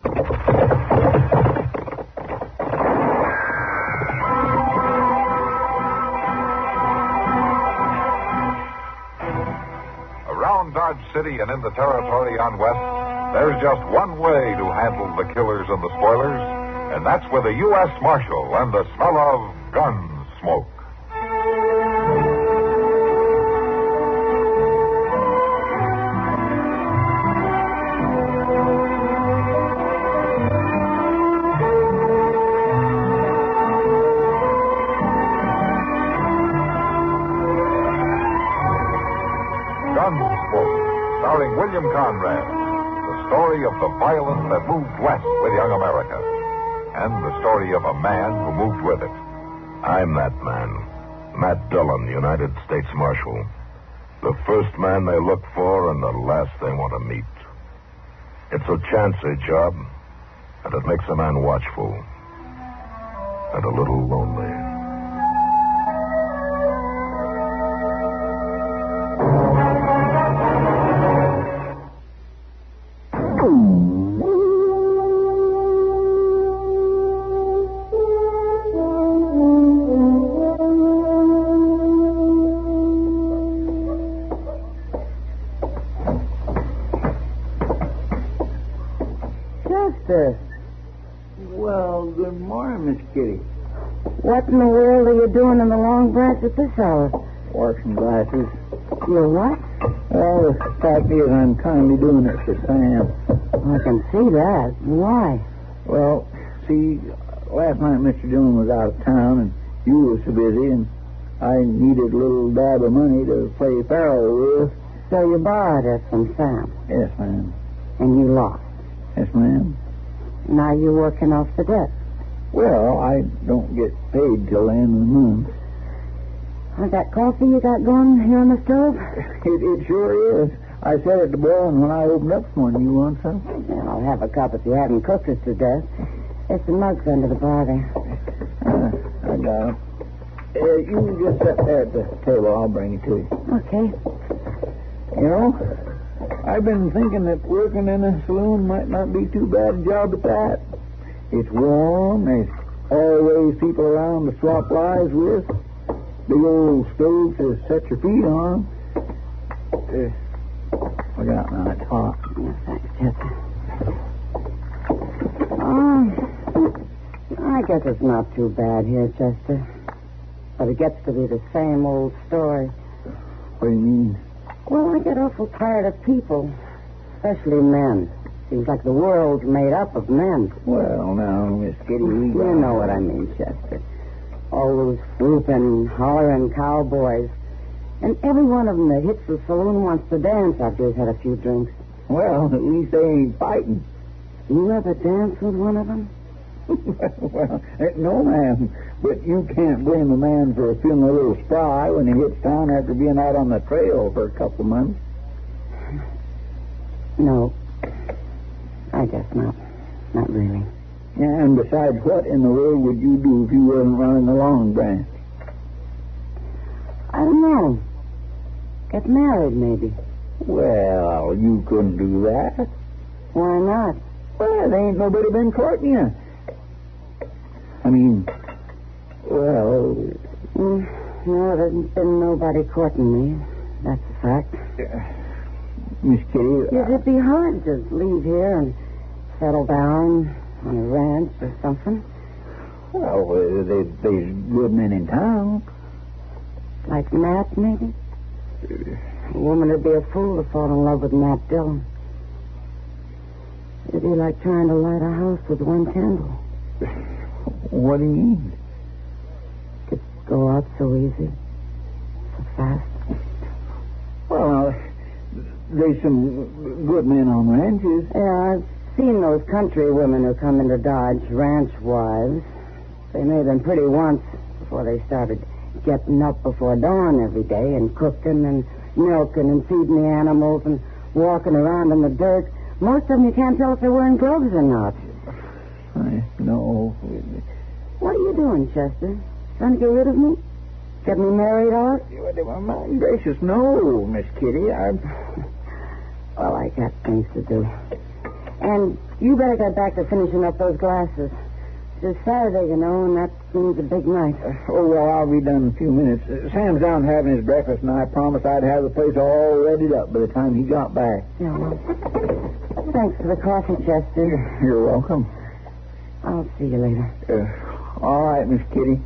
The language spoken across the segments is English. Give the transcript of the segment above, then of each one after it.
Around Dodge City and in the territory on West, there's just one way to handle the killers and the spoilers, and that's with a U.S. Marshal and the smell of Gunsmoke. Gunsmoke, starring William Conrad. The story of the violence that moved west with young America. And the story of a man who moved with it. I'm that man. Matt Dillon, United States Marshal. The first man they look for and the last they want to meet. It's a chancy job, and it makes a man watchful. And a little lonely. Well, good morning, Miss Kitty. What in the world are you doing in the Long Branch at this hour? Washing glasses. You're what? Well, the fact is, I'm kindly doing it for Sam. I can see that. Why? Well, see, last night Mr. Dillon was out of town, and you were so busy, and I needed a little dab of money to play faro with. So you borrowed it from Sam? Yes, ma'am. And you lost? Yes, ma'am. Now you're working off the debt. Well, I don't get paid till the end of the month. That coffee you got going here on the stove? It sure is. I set it to boil, and when I opened up this morning, you want some? Yeah, I'll have a cup if you haven't cooked it to death. There's some mugs under the bar there. I got it. You just sit there at the table. I'll bring it to you. Okay. You know, I've been thinking that working in a saloon might not be too bad a job at that. It's warm. There's always people around to swap lives with. Big old stoves to set your feet on. Look out now, it's hot. Thanks, Chester. I guess it's not too bad here, Chester. But it gets to be the same old story. What do you mean? Well, I get awful tired of people, especially men. Seems like the world's made up of men. Well, now, Miss Kitty, You know what I mean, Chester. All those whooping, hollering cowboys. And every one of them that hits the saloon wants to dance after he's had a few drinks. Well, at least they ain't fighting. You ever dance with one of them? Well, no, ma'am. But you can't blame a man for feeling a little spry when he hits town after being out on the trail for a couple of months. No. I guess not. Not really. And besides, what in the world would you do if you wasn't running the Long Branch? I don't know. Get married, maybe. Well, you couldn't do that. Why not? Well, there ain't nobody been courting you. I mean, well... No, there's been nobody courting me. That's a fact. Miss Kitty... It'd be hard to leave here and settle down on a ranch or something. Well, there's good men in town. Like Matt, maybe? A woman would be a fool to fall in love with Matt Dillon. It'd be like trying to light a house with one candle. What do you mean? Could go out so easy, so fast. Well, there's some good men on ranches. Yeah, I've seen those country women who come into Dodge, ranch wives. They may have been pretty once before they started getting up before dawn every day and cooking and milking and feeding the animals and walking around in the dirt. Most of them you can't tell if they're wearing gloves or not. No. What are you doing, Chester? Trying to get rid of me? Get me married off? My gracious, no, Miss Kitty. Well, I got things to do. And you better get back to finishing up those glasses. It's Saturday, you know, and that means a big night. I'll be done in a few minutes. Sam's down having his breakfast, and I promised I'd have the place all readied up by the time he got back. Yeah, well, thanks for the coffee, Chester. You're welcome. I'll see you later. All right, Miss Kitty.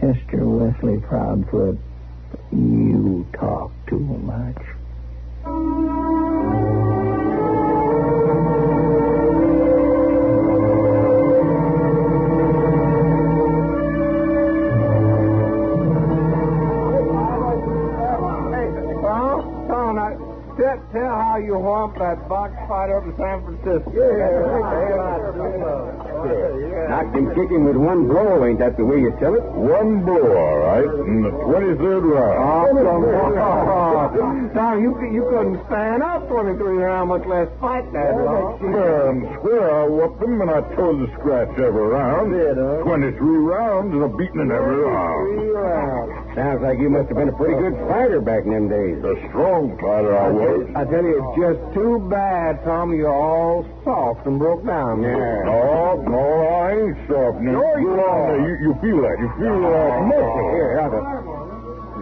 Chester Wesley Proudfoot, you talk too much. Tell how you humped that box fight up in San Francisco. Knocked him kicking with one blow, ain't that the way you tell it? One blow, all right, in the 23rd round. Tom, you couldn't stand up 23 rounds, much less fight that long. Swear I whooped him and I tore the scratch every round. 23 rounds and a beating in every round. Sounds like you must have been a pretty good fighter back in them days. A strong fighter I was. I tell you, it's just too bad, Tom, you're all soft and broke down. Yeah. No, I ain't soft. Now, you feel that. You feel that muscle. Here, have it.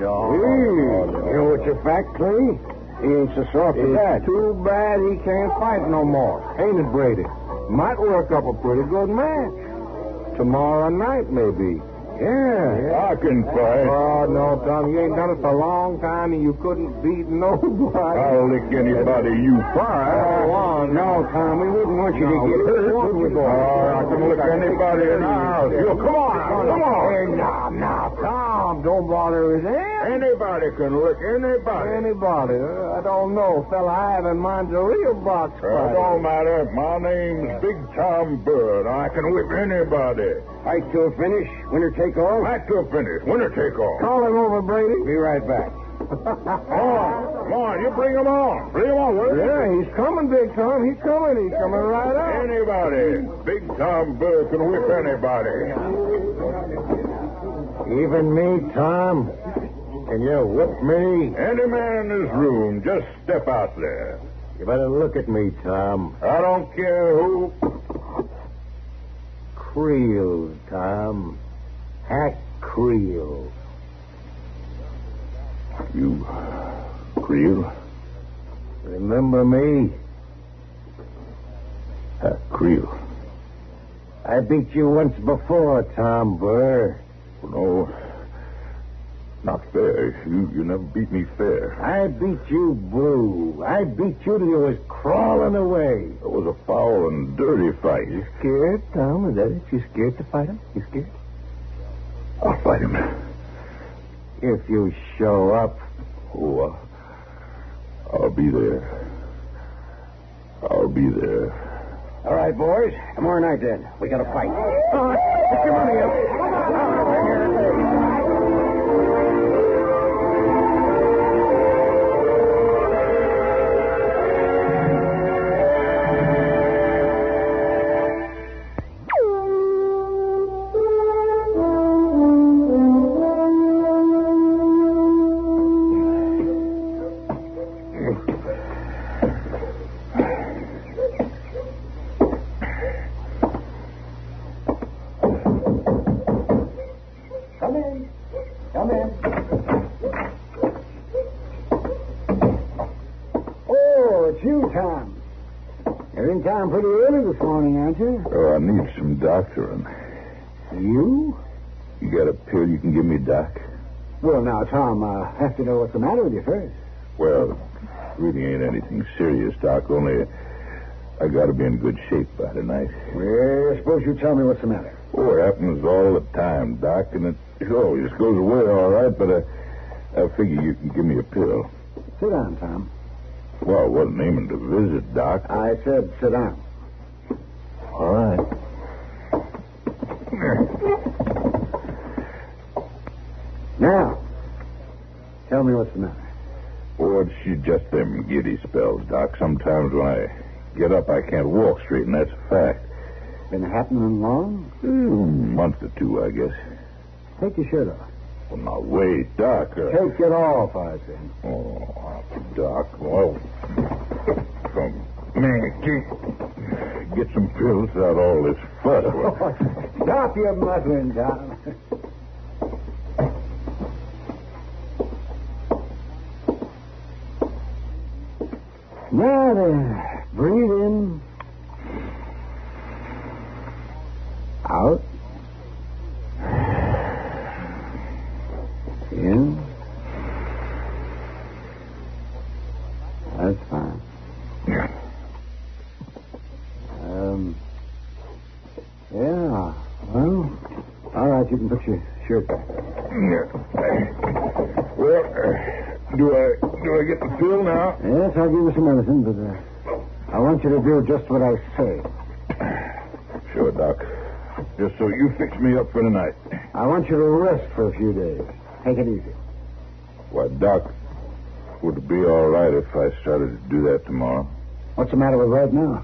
You know what's your fact, Clay? He ain't so soft as that. It's too bad he can't fight no more. Ain't it, Brady? Might work up a pretty good match. Tomorrow night, maybe. Yeah. I can fight. Oh, no, Tom, you ain't done it for a long time, and you couldn't beat nobody. I'll lick anybody you fight. No, Tom, we wouldn't want you to get hurt. I can lick anybody in the house. Come on. Hey, now, Tom, don't bother with him. Anybody can lick anybody. Anybody? I don't know, fella. I have in mind a real box fight. It don't matter. My name's Big Tom Bird. I can whip anybody. Fight to a finish. Winner take all. Fight to a finish. Winner take all. Call him over, Brady. Be right back. Come on. You bring him on. Bring him on, will you? Yeah, he's coming, Big Tom. He's coming. He's coming right up. Anybody. Big Tom Bird can whip anybody. Even me, Tom? Can you whip me? Any man in this room, just step out there. You better look at me, Tom. I don't care who. Creel, Tom. Hack Creel. You, Creel? Remember me? Hack Creel. I beat you once before, Tom Burr. No, not fair. You never beat me fair. I beat you blue. I beat you till you was crawling away. It was a foul and dirty fight. You scared, Tom? Is that it? You scared to fight him? You scared? I'll fight him. If you show up. Oh, I'll be there. I'll be there. All right, boys. Tomorrow night, then. We got to fight. All right. Put your money up. Come in. Oh, it's you, Tom. You're in town pretty early this morning, aren't you? Oh, I need some doctoring. You? You got a pill you can give me, Doc? Well, now, Tom, I have to know what's the matter with you first. Well, really ain't anything serious, Doc. Only I got to be in good shape by tonight. Well, suppose you tell me what's the matter. Oh, it happens all the time, Doc, and it always goes away all right, but I figure you can give me a pill. Sit down, Tom. Well, I wasn't aiming to visit, Doc. I said sit down. All right. Now, tell me what's the matter. Oh, it's just them giddy spells, Doc. Sometimes when I get up, I can't walk straight, and that's a fact. Been happening long? A month or two, I guess. Take your shirt off. Well, now, wait, Doc. Take it off, I said. Oh, Doc. Well, man, get some pills without all this fuss. Stop your muttering, Tom. Now then, breathe in. Out. In. That's fine. Yeah. Yeah. Well, all right, you can put your shirt back. Well, do I get the pill now? Yes, I'll give you some medicine, but I want you to do just what I say. Sure, Doc. Just so you fix me up for tonight. I want you to rest for a few days. Take it easy. Why, Doc, would it be all right if I started to do that tomorrow? What's the matter with right now?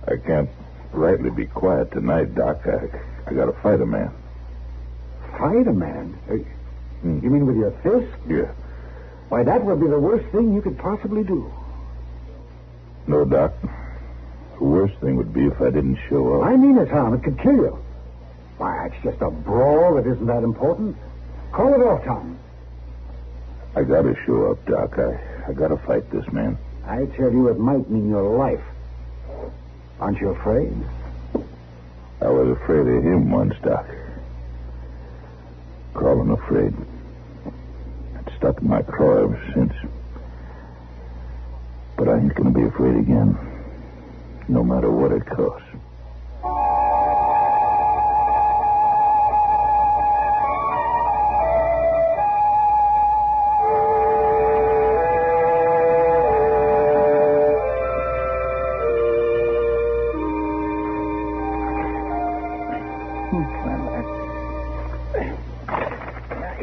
I can't rightly be quiet tonight, Doc. I got to fight a man. Fight a man? You mean with your fist? Yeah. Why, that would be the worst thing you could possibly do. No, Doc. The worst thing would be if I didn't show up. I mean it, Tom. It could kill you. Why, it's just a brawl that isn't that important. Call it off, Tom. I got to show up, Doc. I got to fight this man. I tell you, it might mean your life. Aren't you afraid? I was afraid of him once, Doc. Calling afraid. It's stuck in my craw ever since. But I ain't going to be afraid again. No matter what it costs.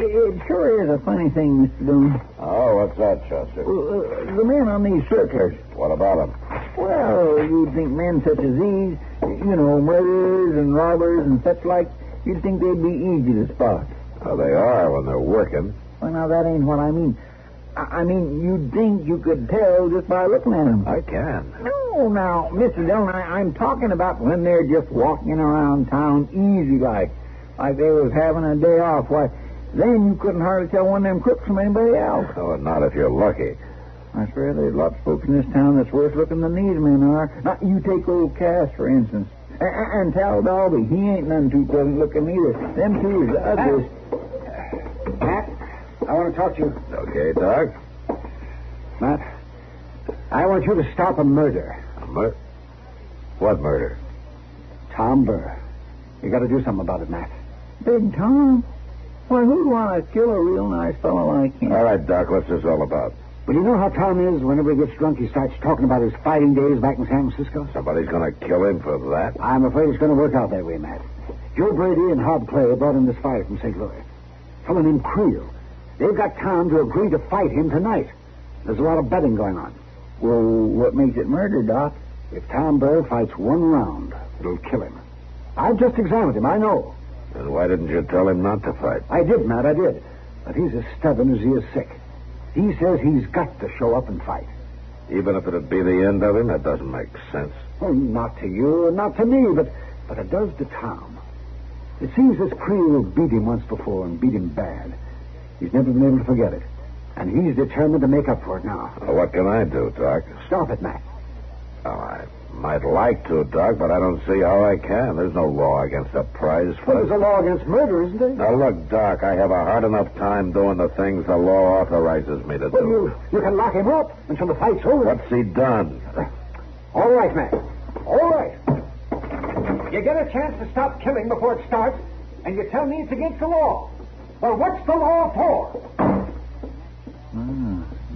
It sure is a funny thing, Mr. Dillon. Oh, what's that, Chester? The men on these circulars. What about him? Well, you'd think men such as these, murderers and robbers and such like, you'd think they'd be easy to spot. Oh, they are when they're working. Well, now, that ain't what I mean. I mean, you'd think you could tell just by looking at them. I can. No, now, Mr. Dillon, I'm talking about when they're just walking around town easy like they was having a day off. Why, then you couldn't hardly tell one of them crooks from anybody else. Oh, not if you're lucky. I swear there's lots of folks in this town that's worse looking than these men are. Now, you take old Cass, for instance. And Tal Dalby, he ain't none too pleasant looking either. Them two is the ugliest. Matt, I want to talk to you. Okay, Doc. Matt, I want you to stop a murder. A murder? What murder? Tom Burr. You got to do something about it, Matt. Big Tom? Why, who'd want to kill a real nice fellow like him? All right, Doc, what's this all about? Well, you know how Tom is? Whenever he gets drunk, he starts talking about his fighting days back in San Francisco. Somebody's going to kill him for that? I'm afraid it's going to work out that way, Matt. Joe Brady and Hob Clay brought in this fighter from St. Louis. A fellow named Creel. They've got Tom to agree to fight him tonight. There's a lot of betting going on. Well, what makes it murder, Doc? If Tom Burr fights one round, it'll kill him. I've just examined him, I know. Then why didn't you tell him not to fight? I did, Matt, I did. But he's as stubborn as he is sick. He says he's got to show up and fight. Even if it'd be the end of him, that doesn't make sense. Well, not to you and not to me, but it does to Tom. It seems this Creel beat him once before and beat him bad. He's never been able to forget it. And he's determined to make up for it now. Well, what can I do, Doc? Stop it, Matt. Oh, I might like to, Doc, but I don't see how I can. There's no law against a prize fight. Well, there's a law against murder, isn't there? Now, look, Doc, I have a hard enough time doing the things the law authorizes me to do. Well, you can lock him up until the fight's over. What's he done? All right, Matt. All right. You get a chance to stop killing before it starts, and you tell me it's against the law. Well, what's the law for?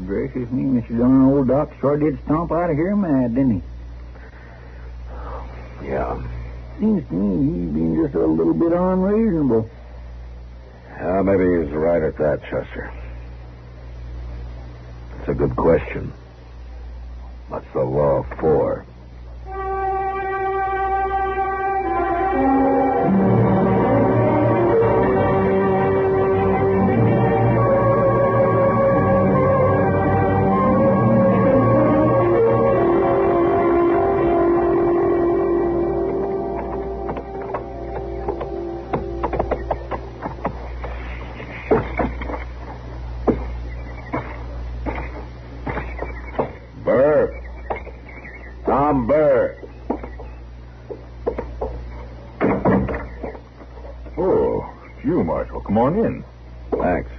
Gracious me, Mr. Dillon, old Doc sure did stomp out of here mad, didn't he? Yeah. Seems to me he's been just a little bit unreasonable. Maybe he's right at that, Chester. It's a good question. What's the law for? come on in. Thanks.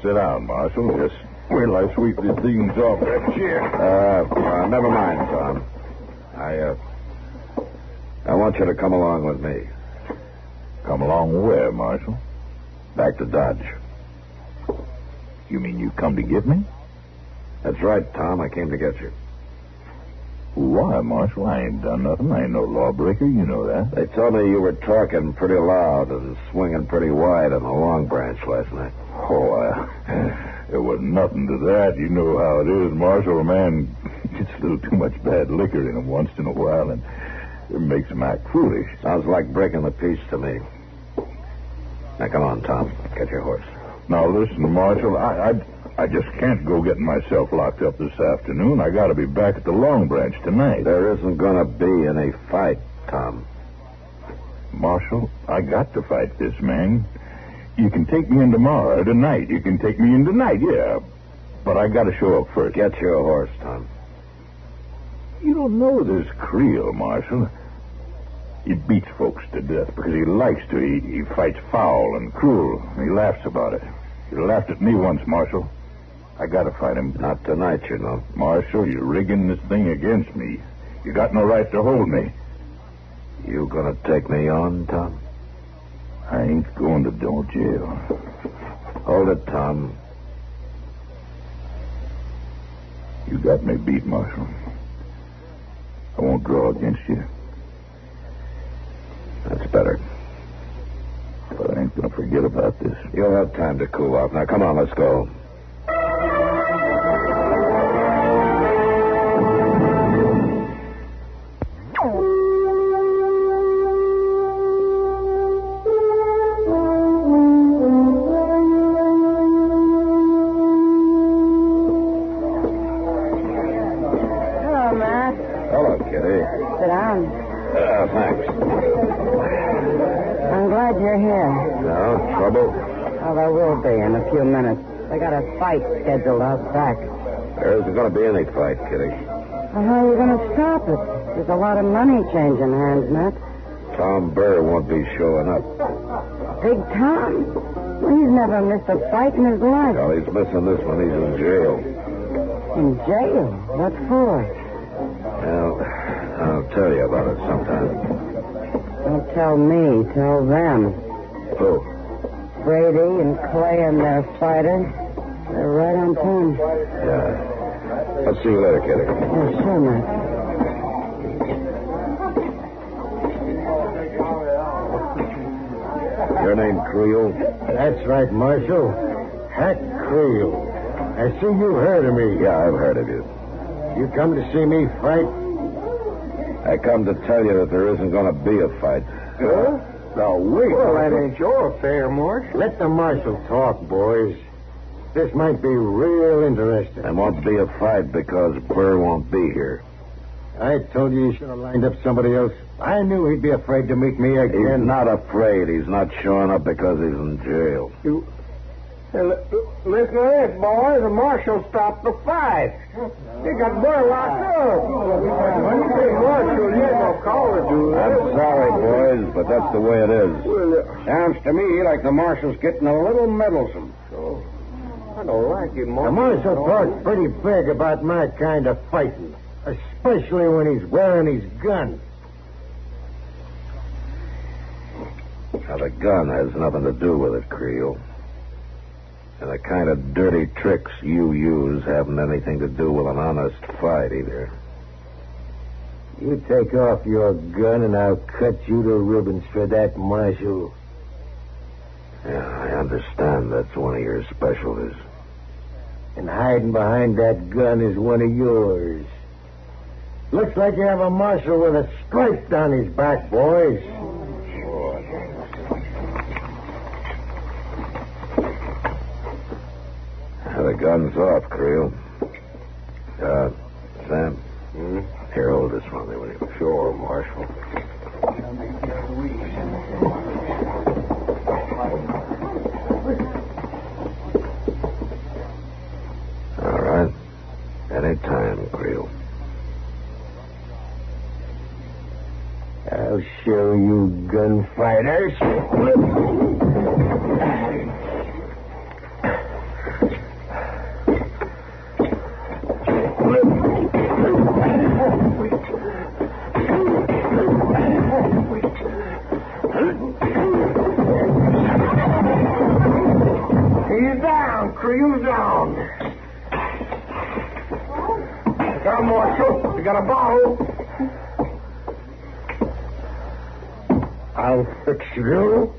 Sit down, Marshal. Just wait till I sweep these things off that chair. Never mind, Tom. I want you to come along with me. Come along where, Marshal? Back to Dodge. You mean you come to get me? That's right, Tom. I came to get you. Why, Marshal? I ain't done nothing. I ain't no lawbreaker. You know that. They told me you were talking pretty loud and swinging pretty wide on the Long Branch last night. Oh, there was nothing to that. You know how it is, Marshal. A man gets a little too much bad liquor in him once in a while, and it makes him act foolish. Sounds like breaking the peace to me. Now, come on, Tom. Get your horse. Now, listen, Marshal, I just can't go getting myself locked up this afternoon. I got to be back at the Long Branch tonight. There isn't going to be any fight, Tom. Marshal, I got to fight this man. You can take me in tomorrow or tonight. You can take me in tonight, yeah. But I got to show up first. Get your horse, Tom. You don't know this Creel, Marshal. He beats folks to death because he likes to. He fights foul and cruel. And he laughs about it. He laughed at me once, Marshal. I got to fight him. Not tonight, you know. Marshal, you're rigging this thing against me. You got no right to hold me. You gonna take me on, Tom? I ain't going to no jail. Hold it, Tom. You got me beat, Marshal. I won't draw against you. That's better. But I ain't going to forget about this. You'll have time to cool off. Now, come on, let's go. Hello, Matt. Hello, Kitty. Sit down. Thanks. I'm glad you're here. No trouble? Oh, there will be in a few minutes. They got a fight scheduled out back. There isn't going to be any fight, Kitty. Well, how are you going to stop it? There's a lot of money changing hands, Matt. Tom Burr won't be showing up. Big Tom? Well, he's never missed a fight in his life. Well, he's missing this one. He's in jail. In jail? What for? Well, I'll tell you about it sometime. Don't tell me. Tell them. Who? Brady and Clay and their fighter. They're right on time. Yeah. I'll see you later, Kitty. Yeah, sure, Matt. Your name Creel? That's right, Marshal. Hack Creel. I see you heard of me. Yeah, I've heard of you. You come to see me fight? I come to tell you that there isn't going to be a fight. Huh? Now, wait. Well, that ain't your affair, Marshal. Let the Marshal talk, boys. This might be real interesting. There won't be a fight because Burr won't be here. I told you should have lined up somebody else. I knew he'd be afraid to meet me again. He's not afraid. He's not showing up because he's in jail. Listen to this, boys. The Marshal stopped the fight. He got Burr locked up. Marshal, you ain't no call to do that. I'm sorry, boys, but that's the way it is. Well, Sounds to me like the Marshal's getting a little meddlesome. I don't like it, Marshal. The Marshal talks pretty big about my kind of fighting, especially when he's wearing his gun. Now, the gun has nothing to do with it, Creel. And the kind of dirty tricks you use haven't anything to do with an honest fight, either. You take off your gun and I'll cut you to ribbons for that, Marshal. Yeah, I understand that's one of your specialties. And hiding behind that gun is one of yours. Looks like you have a Marshal with a stripe down his back, boys. The gun's off, Creel. Sam? Here, hold this for me, will you? Sure, Marshal. All right. Any time, Creel. I'll show you gunfighters. He's down, Creel's down. Come, Marshal. You got a bottle? I'll fix you.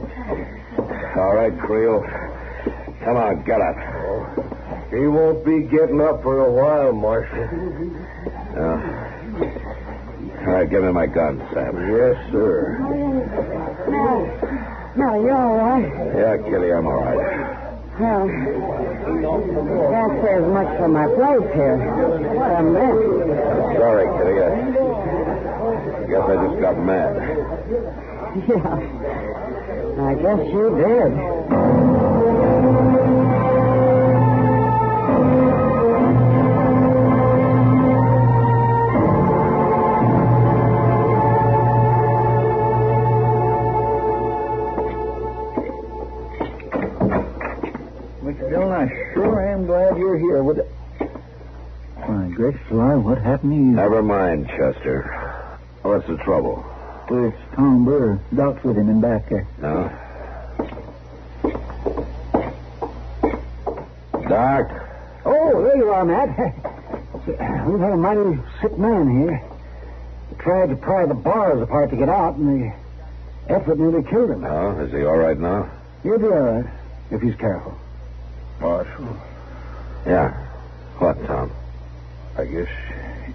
All right, Creel. Come on, get up. He won't be getting up for a while, Marshal. All right, give me my gun, Sam. Yes, sir. No, you're all right. Yeah, Kitty, I'm all right. Well, can't say as much for my place here. I'm there. Sorry, Kitty. I guess I just got mad. Yeah. I guess you did. Mr. Dillon, I sure am glad you're here. My gracious alive, what happened to you? Never mind, Chester. What's the trouble? It's Tom Burr. Doc's with him in back there. No? Doc? Oh, there you are, Matt. We've had a mighty sick man here. He tried to pry the bars apart to get out, and the effort nearly killed him. Oh, is he all right now? He'll be all right, if he's careful. Marshal, Yeah. What, Tom? I guess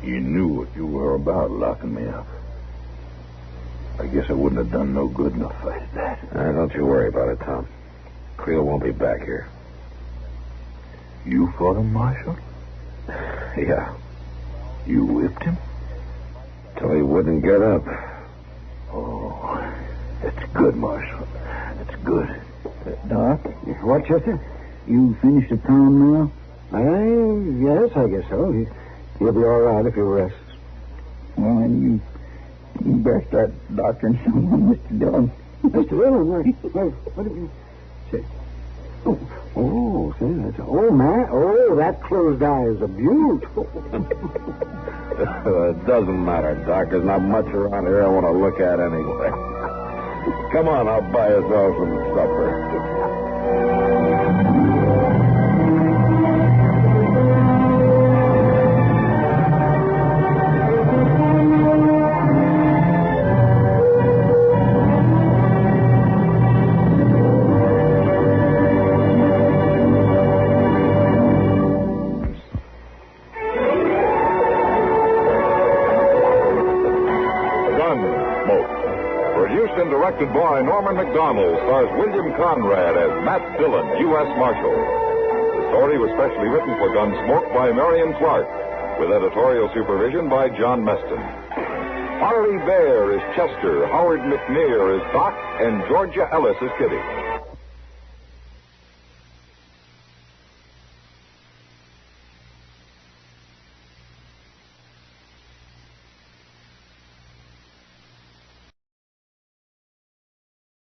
you knew what you were about, locking me up. I guess I wouldn't have done no good in a fight at that. Don't you worry about it, Tom. Creel won't be back here. You fought him, Marshal? Yeah. You whipped him? Till he wouldn't get up. Oh, that's good, Marshal. That's good. Doc? What, Chester? You finished at Tom now? Yes, I guess so. He'll be all right if he rests. Well, then you best start doctoring someone, Mr. Dillon. Mr. Dillon? What have you said? Oh, say that's... Oh, man. Oh, that closed eye is a beaut. It doesn't matter, Doc. There's not much around here I want to look at anyway. Come on, I'll buy us all some supper. Gunsmoke. Produced and directed by Norman Macdonnell, stars William Conrad as Matt Dillon, U.S. Marshal. The story was specially written for Gunsmoke by Marion Clark, with editorial supervision by John Meston. Ari Bear is Chester, Howard McNear is Doc, and Georgia Ellis is Kitty.